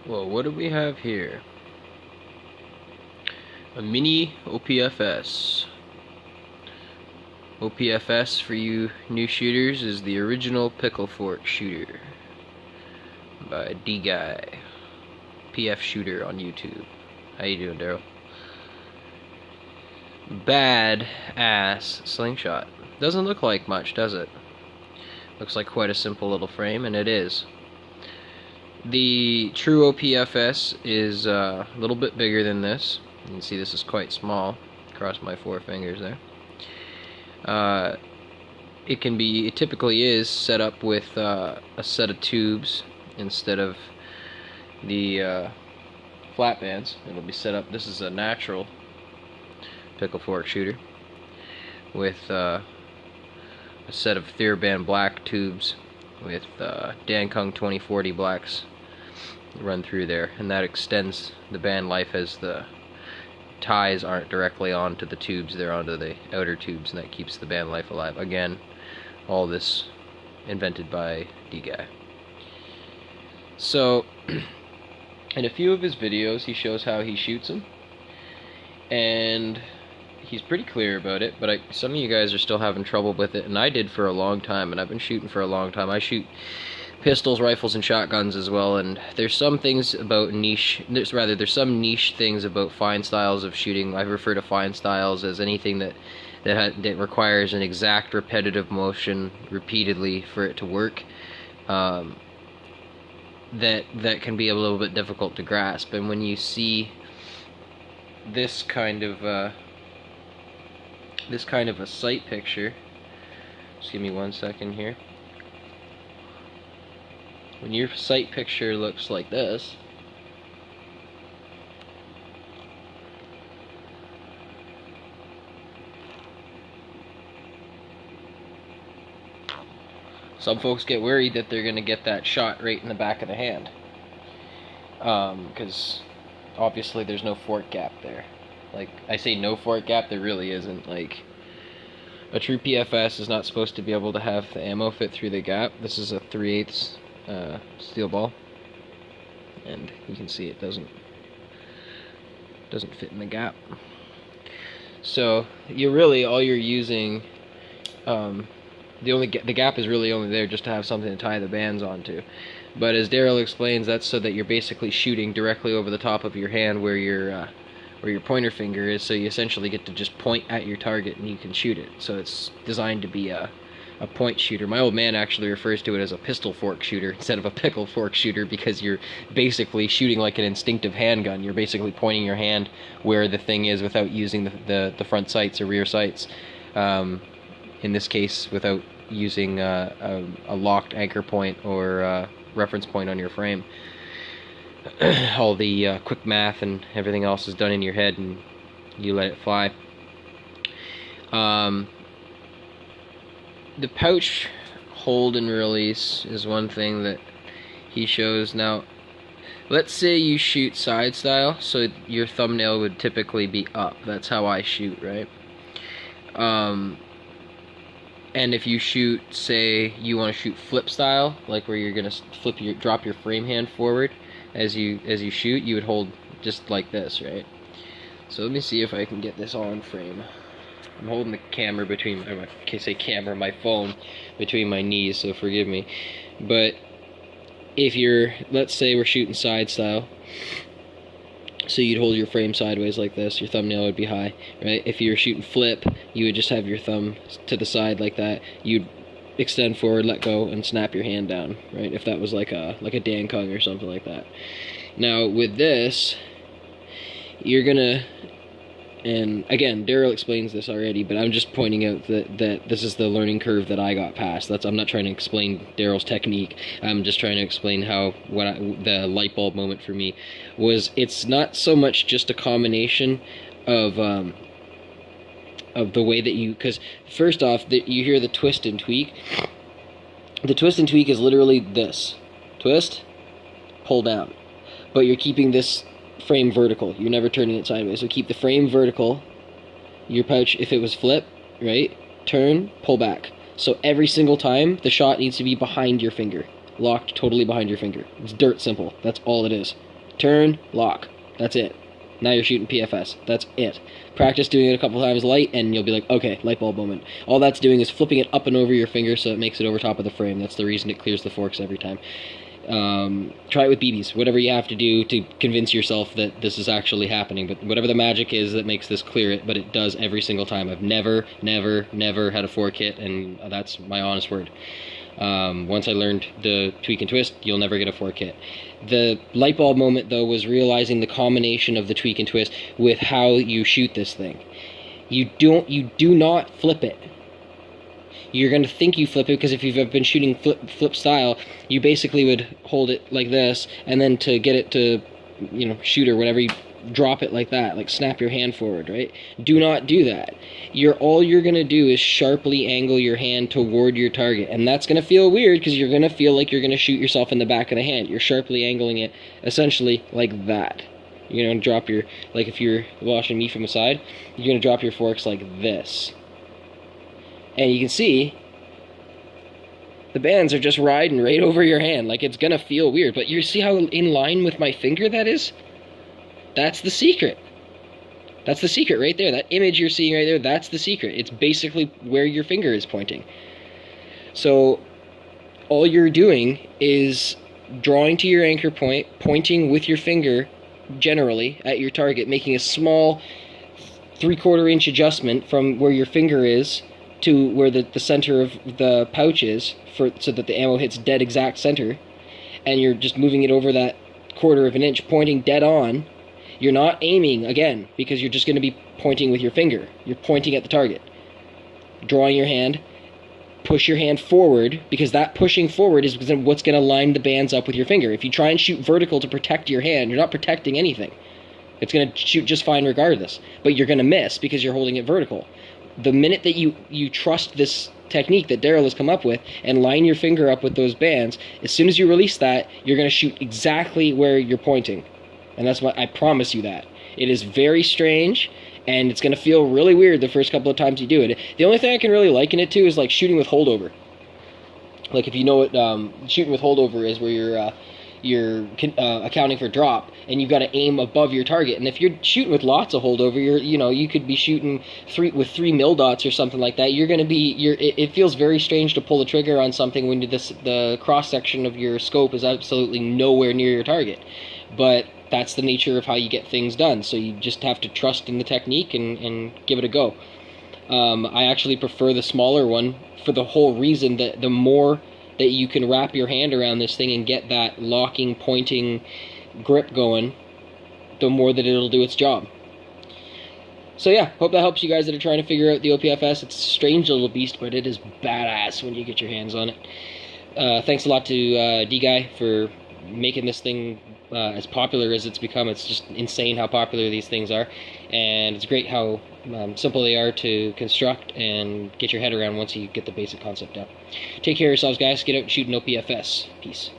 Well, what do we have here? A mini OPFS. OPFS, for you new shooters, is the original pickle fork shooter by Dgui. pfshooter on YouTube. How you doing, Daryl? Bad ass slingshot. Doesn't look like much, does it? Looks like quite a simple little frame, and it is. The true OPFS is a little bit bigger than this. You can see this is quite small across my four fingers there. It typically is set up with a set of tubes instead of the flat bands. It'll be set up. This is a natural pickle fork shooter with a set of TheraBand black tubes with Dgui 2040 blacks run through there, and that extends the band life as the ties aren't directly onto the tubes, they're onto the outer tubes, and that keeps the band life alive. Again, all this invented by Dgui. So, in a few of his videos, he shows how he shoots them, and he's pretty clear about it, but some of you guys are still having trouble with it, and I did for a long time, and I've been shooting for a long time. I shoot pistols, rifles, and shotguns as well, and there's some things about there's some niche things about fine styles of shooting. I refer to fine styles as anything that requires an exact repetitive motion repeatedly for it to work. That can be a little bit difficult to grasp, and when you see this kind of a sight picture, just give me 1 second here. When your sight picture looks like this, some folks get worried that they're going to get that shot right in the back of the hand, because obviously there's no fork gap there. Like, I say no fork gap, there really isn't. Like, a true PFS is not supposed to be able to have the ammo fit through the gap. This is a 3/8 steel ball, and you can see it doesn't fit in the gap. So all you're using, the gap is really only there just to have something to tie the bands onto. But as Daryl explains, that's so that you're basically shooting directly over the top of your hand where your pointer finger is, so you essentially get to just point at your target and you can shoot it. So it's designed to be a point shooter. My old man actually refers to it as a pistol fork shooter instead of a pickle fork shooter, because you're basically shooting like an instinctive handgun. You're basically pointing your hand where the thing is without using the front sights or rear sights. In this case, without using a locked anchor point or reference point on your frame. All the quick math and everything else is done in your head, and you let it fly. The pouch hold and release is one thing that he shows. Now, let's say you shoot side style, so your thumbnail would typically be up. That's how I shoot, right? And if you shoot, say you want to shoot flip style, like where you're gonna drop your frame hand forward as you shoot, you would hold just like this, right? So let me see if I can get this on frame. I'm holding the camera my phone between my knees, so forgive me. But if let's say we're shooting side style, so you'd hold your frame sideways like this, your thumbnail would be high, right? If you're shooting flip, you would just have your thumb to the side like that. You'd extend forward, let go, and snap your hand down, right? If that was like a Dgui or something like that. Now with this, you're gonna, and again, Daryl explains this already, but I'm just pointing out that this is the learning curve that I got past. I'm not trying to explain Daryl's technique. I'm just trying to explain how the light bulb moment for me was. It's not so much just a combination of the way that because first off, you hear the twist and tweak. The twist and tweak is literally this: twist, pull down, but you're keeping this frame vertical. You're never turning it sideways. So keep the frame vertical. Your pouch, if it was flip, right, turn, pull back. So every single time, the shot needs to be behind your finger, locked totally behind your finger. It's dirt simple. That's all it is. turn, lock. That's it. Now you're shooting PFS. That's it. Practice doing it a couple times light, and you'll be like, okay, light bulb moment. All that's doing is flipping it up and over your finger so it makes it over top of the frame. That's the reason it clears the forks every time. Try it with BBs. Whatever you have to do to convince yourself that this is actually happening. But whatever the magic is that makes this clear it, but it does every single time. I've never had a fork hit, and that's my honest word. Once I learned the tweak and twist, you'll never get a fork hit. The light bulb moment, though, was realizing the combination of the tweak and twist with how you shoot this thing. You do not flip it. You're going to think you flip it, because if you've been shooting flip style, you basically would hold it like this, and then to get it to, shoot or whatever, you drop it like that, like snap your hand forward, right? Do not do that. All you're going to do is sharply angle your hand toward your target, and that's going to feel weird because you're going to feel like you're going to shoot yourself in the back of the hand. You're sharply angling it essentially like that. You're going to drop your, like if you're watching me from the side, you're going to drop your forks like this. And you can see the bands are just riding right over your hand. Like, it's going to feel weird, but you see how in line with my finger that is? That's the secret. That's the secret right there. That image you're seeing right there, that's the secret. It's basically where your finger is pointing. So all you're doing is drawing to your anchor point, pointing with your finger generally at your target, making a small 3/4 inch adjustment from where your finger is to where the center of the pouch is, so that the ammo hits dead exact center, and you're just moving it over that 1/4 of an inch, pointing dead on. You're not aiming, again, because you're just going to be pointing with your finger. You're pointing at the target. Drawing your hand, push your hand forward, because that pushing forward is what's going to line the bands up with your finger. If you try and shoot vertical to protect your hand, you're not protecting anything. It's going to shoot just fine regardless, but you're going to miss because you're holding it vertical. The minute that you trust this technique that Daryl has come up with and line your finger up with those bands, as soon as you release that, you're going to shoot exactly where you're pointing. And that's what I promise you that. It is very strange, and it's going to feel really weird the first couple of times you do it. The only thing I can really liken it to is like shooting with holdover. Like, if you know what shooting with holdover is, where you're accounting for drop, and you've got to aim above your target. And if you're shooting with lots of holdover, you could be shooting with 3 mil dots or something like that. It feels very strange to pull the trigger on something when the cross section of your scope is absolutely nowhere near your target. But that's the nature of how you get things done. So you just have to trust in the technique and give it a go. I actually prefer the smaller one for the whole reason that the more that you can wrap your hand around this thing and get that locking, pointing grip going, the more that it'll do its job. So yeah, hope that helps you guys that are trying to figure out the OPFS. It's a strange little beast, but it is badass when you get your hands on it. Thanks a lot to Dgui for making this thing as popular as it's become. It's just insane how popular these things are, and it's great how simple they are to construct and get your head around once you get the basic concept down. Take care of yourselves, guys. Get out and shoot an OPFS. Peace.